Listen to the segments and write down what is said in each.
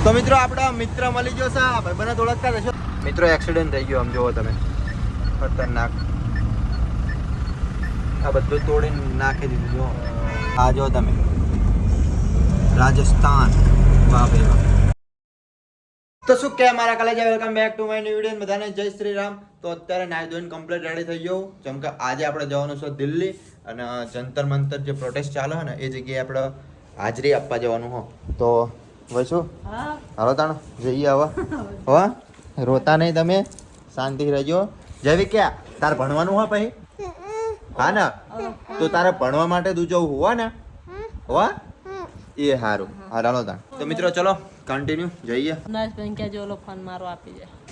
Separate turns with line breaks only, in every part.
તો મિત્રો આપણા મિત્ર મળી ગયો છે ભાઈ બને ઓળખતા રહેશો મિત્રો એક્સિડન્ટ થઈ ગયો આમ જોવો તમે ખતરનાક આ બધું તોડીને નાખી દીધું જો આ જો તમે રાજસ્થાન વાહ ભાઈ વાહ તો શું કે મારા કલેજ welcome back to my new video બધાને જય શ્રી રામ તો અત્યારે નાઈ ધોઈને કમ્પ્લીટ રેડી થઈ ગયો જેમ કે આજે આપણે જવાનું છે દિલ્હી અને જંતર મંતર જે પ્રોટેસ્ટ ચાલે છે ને એ જગ્યાએ આપણે હાજરી આપવા જવાનું હો તો ભાઈ શું હાલો તાણ જઈએ હવે હો રોતા નહીં તમે શાંતિ રહેજો જેવી ક્યાં તારે ભણવાનું હોય પછી હા ને તો તારે ભણવા માટે તું જવું હોવા ને હોવા એ સારું હા હાલો તાણ તો મિત્રો ચલો કન્ટિન્યુ જઈએ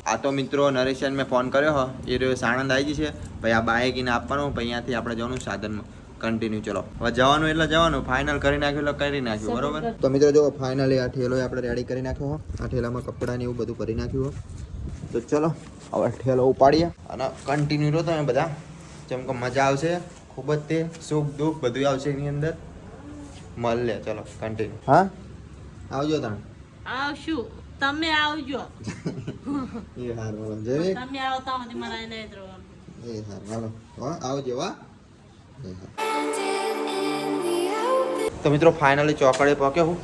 આ તો મિત્રો નરેશન મેં ફોન કર્યો હો એ રહ્યો સાણંદ આવી છે ભાઈ આ બાઈકીને આપવાનું પછી અહીંયાથી આપણે જવાનું સાધનમાં કન્ટિન્યુ ચલો હવે જવાનું એટલે જવાનું ફાઇનલ કરી નાખ્યું એટલે કરી નાખ્યું બરોબર તો મિત્રો જો ફાઇનલી આ ઠેલો આપણે રેડી કરી નાખ્યો હો આ ઠેલામાં કપડાં ને એવું બધું ભરી નાખ્યું હો તો ચલો હવે ઠેલો ઉપાડીએ અને કન્ટિન્યુ રહો તમે બધા જેમ કે મજા આવશે ખૂબ જ તે સુખ દુઃખ બધું આવશે એની અંદર મળે ચલો કન્ટિન્યુ હા આવજો તમે
આવશું તમે આવજો
એ હાર વાળો જેવી
તમે આવતા સુધી મારા એને જ રહેવાનું
એ હાર વાળો હા આવજો વાહ તો મિત્રો ફાઇનલી ચોકડે પહોંચ્યો હું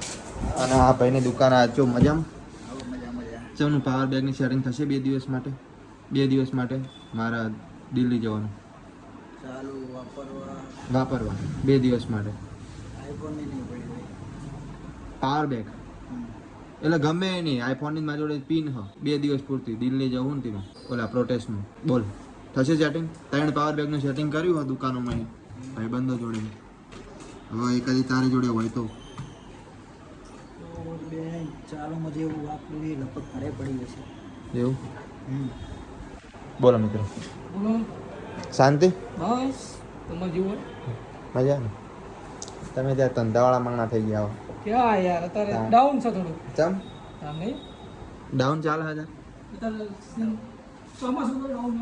અને આ ભાઈની દુકાન આજો મજામાં ચમનું પાવર બેગની સેટિંગ થશે 2 દિવસ માટે 2 દિવસ માટે મારા દિલ્હી જવાનું
ચાલુ
વાપરવા 2 દિવસ માટે
આઈફોનની નહીં પડી
પાવર બેગ એટલે ગમે એ નહીં આઈફોનની મારી જોડે પિન હ 2 દિવસ પૂરતી દિલ્હી જવું ને તેનું ઓલા પ્રોટેસ્ટનું બોલ થશે સેટિંગ 3 પાવર બેગનું સેટિંગ કર્યું હોય દુકાનોમાં ભાઈ બંધો જોડે હવે એકાદી તારી જોડે હોય તો
બેન ચાલુમાં જેવું વાપરી લપક ઘરે પડી જશે
એવું બોલો મિત્રો શાંતિ
બસ તમારે જેવું
મજા ને તમે ત્યાં ધંધાવાળા માણા થઈ ગયા હો
ક્યાં યાર અત્યારે ડાઉન છે થોડું
ચમ
તમે
ડાઉન ચાલે છે
અત્યારે ચોમાસું ડાઉન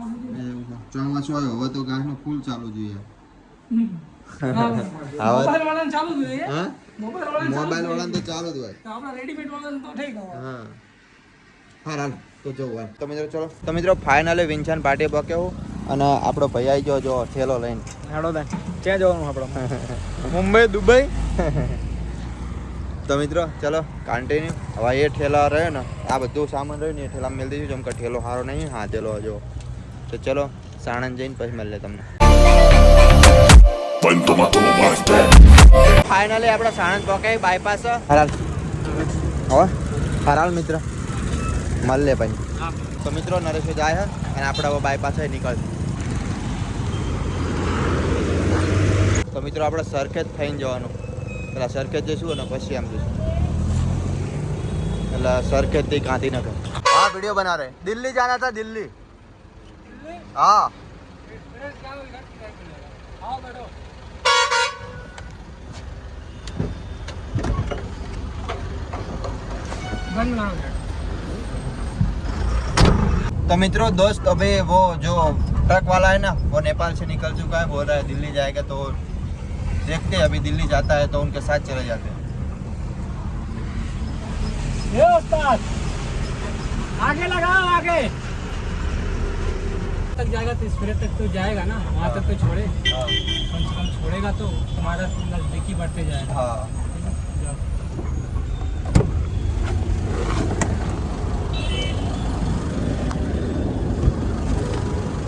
ચોમાસું આવ્યો હવે તો ગાંઠનો ફૂલ ચાલુ જોઈએ
મોબાઈલ વાળાને ચાલુ જ હોય
હા મોબાઈલ વાળાને તો ચાલુ જ હોય
તો આપણા રેડીમેડ વાળાને તો થઈ ગયો
હા હા હાલ તો જોવું તો મિત્રો ચલો તો મિત્રો ફાઇનલી વિંછાન પાર્ટી પક્યો અને આપણો ભાઈ આવી ગયો જો ઠેલો લઈને
હેડો બેન ક્યાં જવાનું આપણે
મુંબઈ દુબઈ તો મિત્રો ચલો કન્ટિન્યુ હવે એ ઠેલા રહ્યો ને આ બધું સામાન રહ્યું ને એ ઠેલા મેળ દીધું જેમ કે ઠેલો સારો નહીં હા ચલો જો તો ચલો સાણંદ જઈને પછી મળીએ તમને ફાઇનલી આપણે સાણંદ પહોંચાય બાયપાસ હરાલ હવે હરાલ મિત્ર મળીએ પછી તો મિત્રો નરેશ જાય છે અને આપણે હવે બાયપાસ નીકળ તો મિત્રો આપણે સરખેજ થઈને જવાનું પેલા સરખેજ જઈશું અને પછી આમ જઈશું એટલે સરખેજથી ગાંધીનગર હા વિડીયો બના રહે દિલ્હી જાના હતા દિલ્હી હા तो मित्रों दोस्त अभी वो जो ट्रक वाला है ना वो नेपाल से निकल चुका है बोल रहा है दिल्ली जाएगा तो देखते हैं अभी दिल्ली जाता है तो उनके साथ चले जाते हैं
ये उस्ताद आगे लगाओ आगे तक जाएगा तो इस तक तो जाएगा ना वहाँ तक तो छोड़े कम से कम छोड़ेगा तो तुम्हारा नजदीकी बढ़ते जाएगा
हाँ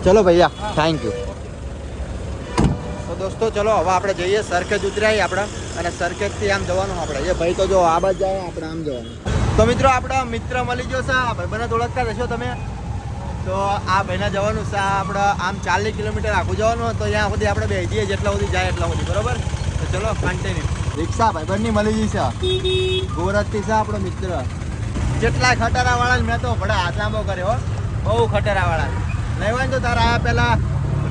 चलो भैया थैंक यू तो दोस्तों चलो હવે આપણે જઈએ સરખેજ ઉતરાય આપણે અને સરખેજથી આમ જવાનું આપણે એ ભાઈ તો જો આ બાજુ જાય આપણે આમ જવાનું તો મિત્રો આપણા મિત્ર મળી ગયો છે આ ભાઈ બને ઓળખતા રહેશો તમે તો આ ભાઈને જવાનું છે આપણે આમ 40 કિલોમીટર આખું જવાનું તો ત્યાં સુધી આપણે બે જઈએ જેટલા સુધી જાય એટલા સુધી બરોબર તો ચલો કન્ટિન્યુ રિક્ષા ભાઈ બંને મળી ગઈ છે ગોરજથી છે આપણો મિત્ર જેટલા ખટારાવાળા મેં તો ભડા હાથ લાંબો કર્યો બહુ ખટારાવાળા લેવાય તો તારા આ પેલા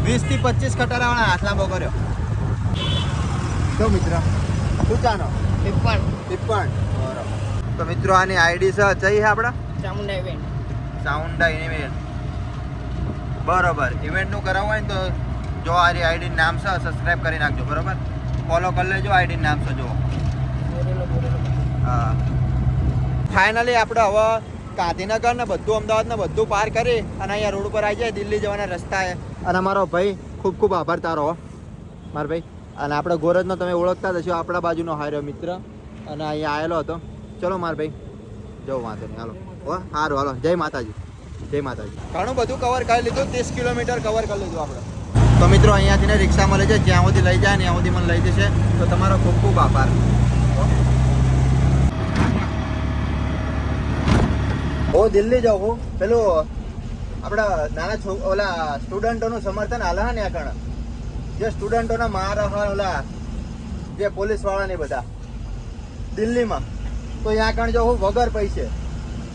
20 થી 25 ખટારાવાળા હાથ લાંબો કર્યો તો મિત્ર શું ચાનો ટિપ્પણ બરોબર તો મિત્રો આની આઈડી છે જઈ છે આપણા ચામુંડા ઇવેન્ટ બરોબર ઇવેન્ટનું કરાવવું હોય ને તો જો આરી આઈડી નામ છે સબસ્ક્રાઇબ કરી નાખજો બરોબર ફોલો કરી લેજો આઈડી નામ છે જો હા ફાઇનલી આપણે હવે ગાંધીનગર ને બધું અમદાવાદ ને બધું પાર કરી અને અહીંયા રોડ ઉપર આવી જાય દિલ્હી જવાના રસ્તાએ. અને મારો ભાઈ ખૂબ ખૂબ આભાર તારો હો મારો ભાઈ. અને આપણે ગોરજનો તમે ઓળખતા જ હશો, આપણા બાજુનો હાર્યો મિત્ર અને અહીંયા આવેલો હતો. ચલો માર ભાઈ જવું વાંધો નહીં, હાલો હો સારું હાલો. જય માતાજી, જય માતાજી. ઘણું બધું કવર કરી લીધું, 30 કિલોમીટર કવર કરી લીધું આપણે. તો મિત્રો અહીંયાથી ને રિક્ષા મળે છે, જ્યાં સુધી લઈ જાય ને ત્યાં સુધી મને લઈ જશે. તો તમારો ખૂબ ખૂબ આભાર. હું દિલ્હી જાઉં હું પેલું આપણા નાના ઓલા સ્ટુડન્ટોનું સમર્થન હાલે ને આગળ, જે સ્ટુડન્ટોના માર ઓલા જે પોલીસ વાળા ને બધા દિલ્હીમાં, તો ત્યાં આગળ જો હું વગર પૈસે.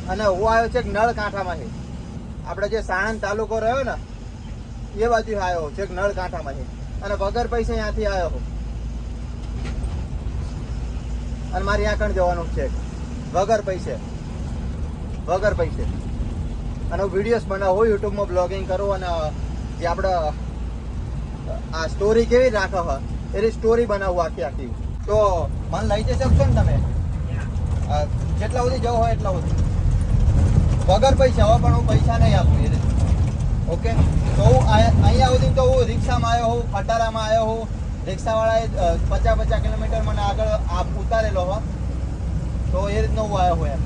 અને હું આવ્યો છે નળ કાંઠામાંથી, આપણે જે સાણંદ તાલુકો રહ્યો ને એ બાજુ આવ્યો છે નળ કાંઠામાંથી, અને વગર પૈસે ત્યાંથી આવ્યો હું. અને મારે ત્યાં આગળ જવાનું છે વગર પૈસે, વગર પૈસે. અને હું વિડીયોઝ બનાવું, યુટ્યુબમાં બ્લોગિંગ કરું અને જે આપણે આ સ્ટોરી કેવી રાખો હોય એની સ્ટોરી બનાવવું આખી આખી. તો મને લઈ જઈ શકશો ને તમે? જેટલા સુધી જવું હોય એટલા સુધી વગર પૈસા હોય, પણ હું પૈસા નહીં આપું એ રીતે. ઓકે, તો હું અહીંયા સુધી તો હું રિક્ષામાં આવ્યો હોઉં, ખટારામાં આવ્યો હોઉં, રિક્ષાવાળાએ 50 કિલોમીટર મને આગળ ઉતારેલો હોય, તો એ રીતનો હું આવ્યો હોય એમ.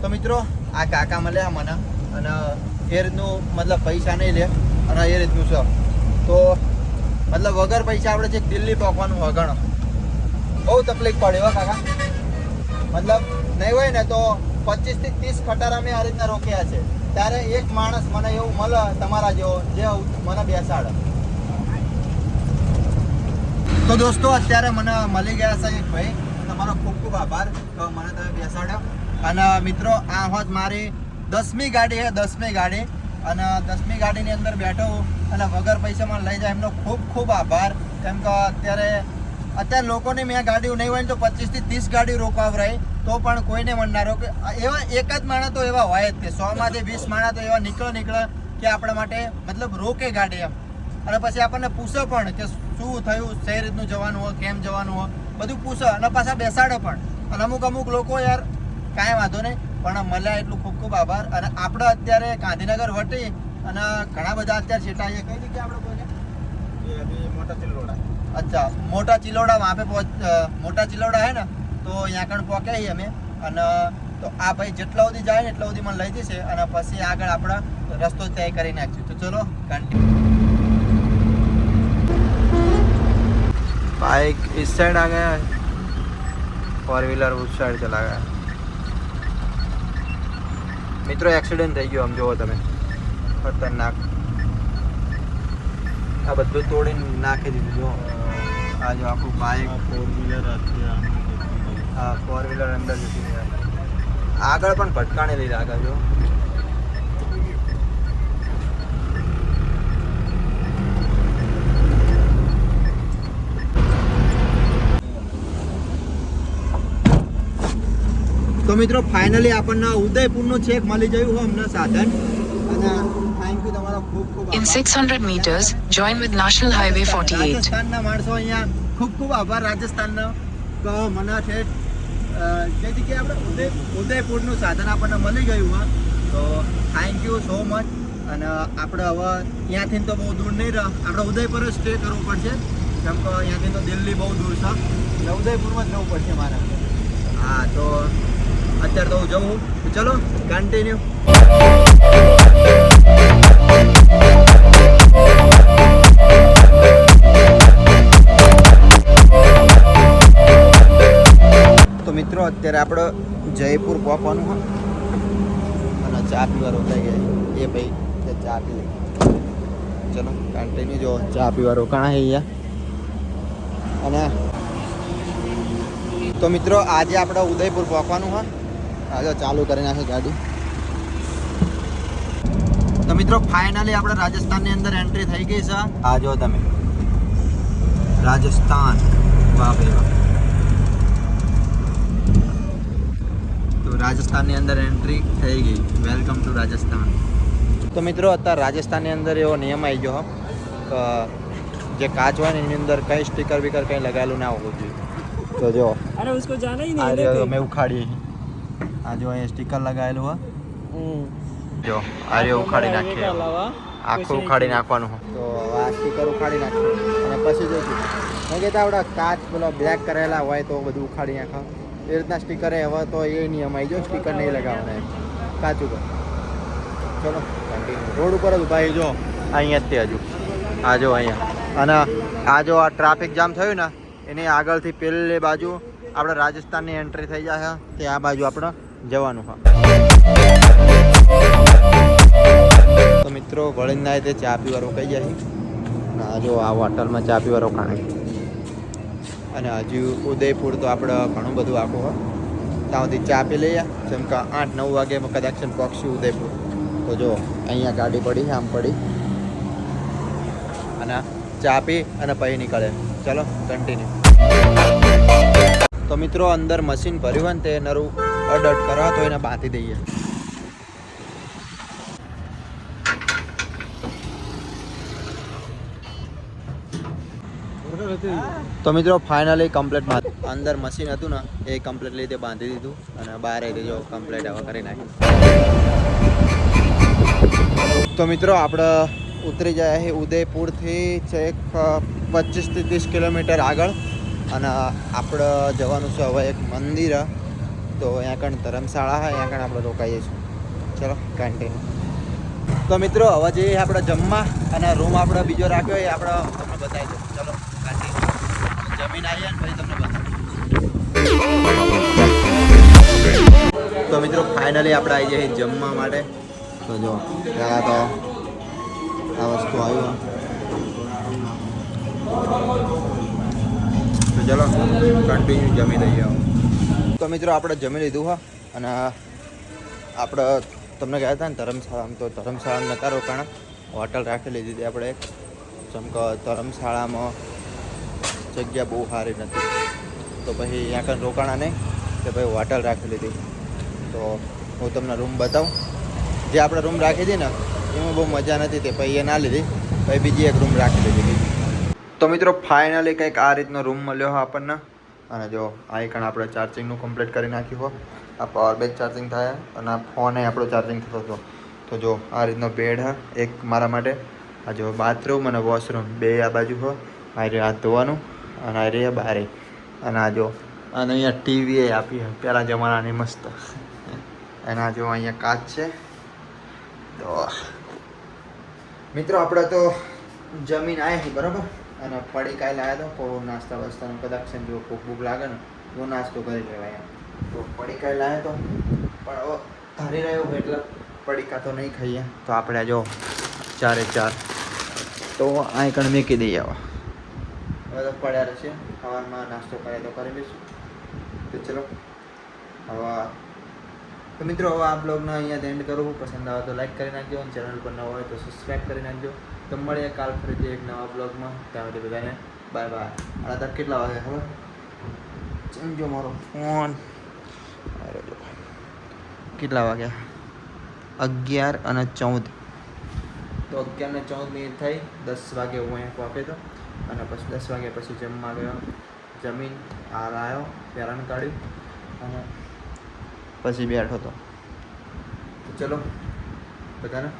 તો મિત્રો આ કાકા મળ્યા મને અને એ રીતનું મતલબ પૈસા નહીં લે અને એ રીતનું છે. તો મતલબ વગર પૈસા આપણે જે દિલ્હી પહોંચવાનું વગણ બહુ તકલીફ પડે હો કાકા. મતલબ નહીં હોય ને તો 25 થી 30 ખટારા મેં આ રીતના રોક્યા છે, ત્યારે એક માણસ મને એવું મળે તમારા જેવો જે મને બેસાડે. તો દોસ્તો અત્યારે મને મળી ગયા છે એક ભાઈ, તમારો ખૂબ ખૂબ આભાર તો મને તમે બેસાડ્યો. અને મિત્રો આ હોત મારી 10મી ગાડી છે, 10મી ગાડી. અને 10મી ગાડીની અંદર બેઠો અને વગર પૈસા મને લઈ જાય એમનો ખૂબ ખૂબ આભાર. કેમ કે અત્યારે લોકોને મેં ગાડીઓ નહીં હોય ને તો 25 થી 30 ગાડીઓ રોકાવરાય તો પણ કોઈને મન ના રોકે. એવા એક જ માણસ તો એવા હોય જ કે 100 માંથી 20 માણસ તો એવા નીકળે કે આપણા માટે મતલબ રોકે ગાડી એમ. અને પછી આપણને પૂછે પણ કે શું થયું, કઈ રીતનું જવાનું હોય, કેમ જવાનું હોય, બધું પૂછે અને પાછા બેસાડે પણ. અને અમુક લોકો યાર કાંઈ વાંધો નહીં પણ મળ્યા એટલું ખૂબ ખૂબ આભાર. અને આપણે અત્યારે ગાંધીનગર વટી અને ઘણા બધા અત્યારે છેટા છે. કઈ જગ્યાએ આપણે કોઈ મોટા ચિલોડા. અચ્છા, મોટા ચિલોડા વहाँ पे મોટા ચિલોડા હે ને, તો ત્યાં કણ પહોંચ્યા છીએ અમે. અને તો આ ભાઈ જેટલા સુધી જાય ને એટલા સુધી મને લઈ જશે અને પછી આગળ આપણે રસ્તો તય કરી નાખશું. તો ચલો કન્ટિન્યુ. बाइक इस साइड आ गया, 4 व्हीलर उस साइड चला गया. મિત્રો એક્સિડન્ટ થઈ ગયો, આમ જોવો તમે, ખતરનાક. આ બધું તોડીને નાખી દીધું. જો આ જો આખું બાઇક, 4 વ્હીલર, હા 4 વ્હીલર અંદર જતી રહી. આગળ પણ ભટકાણી લઈ આગળ જો. તો મિત્રો ફાઇનલી આપણને ઉદયપુરનું છેક મળી ગયું હોય અમને સાધન. અને થેન્ક યુ તમારો ખૂબ ખૂબ
In 600 meters, join with National Highway 48.
રાજસ્થાનના માણસો અહીંયા ખૂબ ખૂબ આભાર રાજસ્થાનનો. તો મને છે જે જગ્યાએ આપણે ઉદયપુરનું સાધન આપણને મળી ગયું હોય, તો થેન્ક યુ સો મચ. અને આપણે હવે ત્યાંથી તો બહુ દૂર નહીં રહે, આપણે ઉદયપુર જ સ્ટે કરવું પડશે. કેમ કે ત્યાંથી તો દિલ્હી બહુ દૂર છે, એટલે ઉદયપુરમાં જ જવું પડશે મારે. હા તો અત્યારે તો હું જવું. ચલો કન્ટિન્યુ. તો મિત્રો અત્યારે આપણે જયપુર પહોંચવાનું હોય અને ચા પીવા રોકાઈ ગયા એ ભાઈ તે ચા પી લઈ. ચલો કન્ટિન્યુ. જો ચા પીવા રોકાણા છે અહીંયા. અને તો મિત્રો આજે આપણે ઉદયપુર પહોંચવાનું હોય. આજે ચાલુ કરી નાખે ગાડી. તો મિત્રો ફાઇનલી આપણે રાજસ્થાનની અંદર એન્ટ્રી થઈ ગઈ છે. આ જો તમે રાજસ્થાન, વાહ ભાઈ વાહ. તો રાજસ્થાનની અંદર એન્ટ્રી થઈ ગઈ. Welcome to Rajasthan. તો મિત્રો અત્યારે રાજસ્થાનની અંદર એવો નિયમ આવી ગયો કે જે કાચ હોય ને એની અંદર કંઈ સ્ટીકર બીકર કંઈ લગાવેલું ના હોવું જોઈએ. તો જો
अरे उसको जाना ही
આ
नहीं
અમે ઉખાડીએ આ જો અહીંયા સ્ટીકર લગાવેલું હોય જો આરે ઉખાડી નાખીએ આખું ઉખાડી નાખવાનું તો આ સ્ટીકર ઉખાડી નાખીએ અને પછી જોઈશું મેં કહેતા આવડા કાચ પેલો બ્લેક કરેલા હોય તો બધું ઉખાડી નાખો એ રીતના સ્ટીકર હવે તો એ નિયમ આવી જો સ્ટીકર નહીં લગાવવાના કાચ ઉપર ચલો રોડ ઉપર જ ભાઈ જો અહીંયા જ તે હજુ આ જો અહીંયા અને આ જો આ ટ્રાફિક જામ થયું ને એની આગળથી પેલી બાજુ આપણે રાજસ્થાનની એન્ટ્રી થઈ જાય તે આ બાજુ આપણે જવાનું હા તો મિત્રો વળીને તે ચા પીવા રોકાઈ જાય અને જો આ હોટલમાં ચા પીવા રોકાણે અને હજુ ઉદયપુર તો આપણે ઘણું બધું આખું હોય ત્યાં સુધી ચા પી લઈએ જેમ કે 8-9 વાગે કદાચ પહોંચશું ઉદયપુર તો જો અહીંયા ગાડી પડી આમ પડી અને ચા પી અને પછી નીકળે ચલો કન્ટિન્યુ તો મિત્રો અંદર મશીન ભર્યું હોય ને તે નરું અડટ કરો તો એને બાંધી દઈએ તો મિત્રો ફાઇનલી કમ્પ્લીટ અંદર મશીન હતું ને એ કમ્પ્લીટ રીતે બાંધી દીધું અને બહાર જો કમ્પ્લીટ હવે કરી નાખ્યું તો મિત્રો આપણે ઉતરી જાય છે ઉદયપુરથી છેક 25-30 કિલોમીટર આગળ અને આપણે જવાનું છે હવે એક મંદિર તો અહીંયા કણ ધર્મશાળા છે અહીંયા કણ આપણે રોકાઈએ છીએ ચલો કન્ટિન્યુ તો મિત્રો હવે જઈએ આપણે જમવા અને રૂમ આપણે બીજો રાખ્યો એ આપણે તમને બતાવી દઉં ચલો કન્ટિન્યુ જમીન આવીએ ને પછી તમને બતાવીએ તો મિત્રો ફાઇનલી આપણે આવી જઈએ જમવા માટે તો જો પહેલાં તો આ વસ્તુ આવ્યું તો ચલો કન્ટિન્યુ જમી લઈએ તો મિત્રો આપણે જમી લીધું હા અને આપણે તમને ગયા હતા ને ધર્મશાળામાં તો ધર્મશાળામાં નતા રોકાણા હોટલ રાખી લીધી હતી આપણે એક જેમ કે ધર્મશાળામાં જગ્યા બહુ સારી નથી તો પછી અહીંયા કંઈ રોકાણા નહીં કે ભાઈ હોટલ રાખી લીધી તો હું તમને રૂમ બતાવું જે આપણે રૂમ રાખી હતી ને એમાં બહુ મજા નથી તે પછી એ ના લીધી પછી બીજી એક રૂમ રાખી લીધી તો મિત્રો ફાઇનલી કંઈક આ રીતનો રૂમ મળ્યો હોય આપણને અને જો આ કણ આપણે ચાર્જિંગનું કમ્પ્લીટ કરી નાખ્યું હોય આ પાવર બેંક ચાર્જિંગ થાય અને આ ફોન આપણો ચાર્જિંગ થતો હતો તો જો આ રીતનો બેડ હા એક મારા માટે આ જો બાથરૂમ અને વોશરૂમ બે આ બાજુ હોય આ રે હાથ ધોવાનું અને આ રે બારે અને આ જો અને અહીંયા ટીવી એ આપી પહેલાં જમાનાની મસ્ત એના જો અહીંયા કાચ છે તો મિત્રો આપણે તો જમીન આવી હતી બરાબર અને પડી કાંઈ લાવ્યા તો નાસ્તા વાસ્તાનો કદાચ છે જો ભૂખ લાગે ને તો નાસ્તો કરી લેવાય તો પડીકા લાવે તો પણ હવે ધારી રહ્યો હોય એટલે પડીકા તો નહીં ખાઈએ તો આપણે જો 4 તો આ કણ મૂકી દઈએ હવે તો પડ્યા રહેશે સવારમાં નાસ્તો કરે તો કરી લઈશું તો ચલો હવે તો મિત્રો હવે આ બ્લોગને અહીંયા એન્ડ કરું પસંદ આવે તો લાઈક કરી નાખજો અને ચેનલ પર ન હોય તો સબસ્ક્રાઈબ કરી નાખજો તો મળીએ કાલ ફરીથી એક નવા બ્લોગમાં ત્યાં સુધી બધાને બાય બાય અને અત્યારે કેટલા વાગે ખબર સમજો મારો ફોન અરે જો કેટલા વાગ્યા 11:14 તો 11:14 થઈ 10 વાગે હું અહીંયા પહોંચે તો અને પછી 10 વાગ્યા પછી જમવા ગયો જમીન આ આવ્યો પેરણ કાઢ્યું અને પછી બેઠો તો ચલો બધાને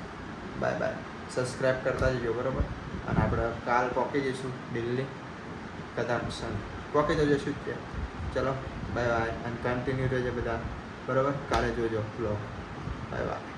બાય બાય સબસ્ક્રાઈબ કરતા જજો બરાબર અને આપણે કાલ પહોંચી જઈશું દિલ્હી કદાચ પહોંચી તો જઈશું જ ત્યાં ચલો બાય બાય અને કન્ટિન્યુ રહેજો બધા બરાબર કાલે જોજો બ્લોગ બાય બાય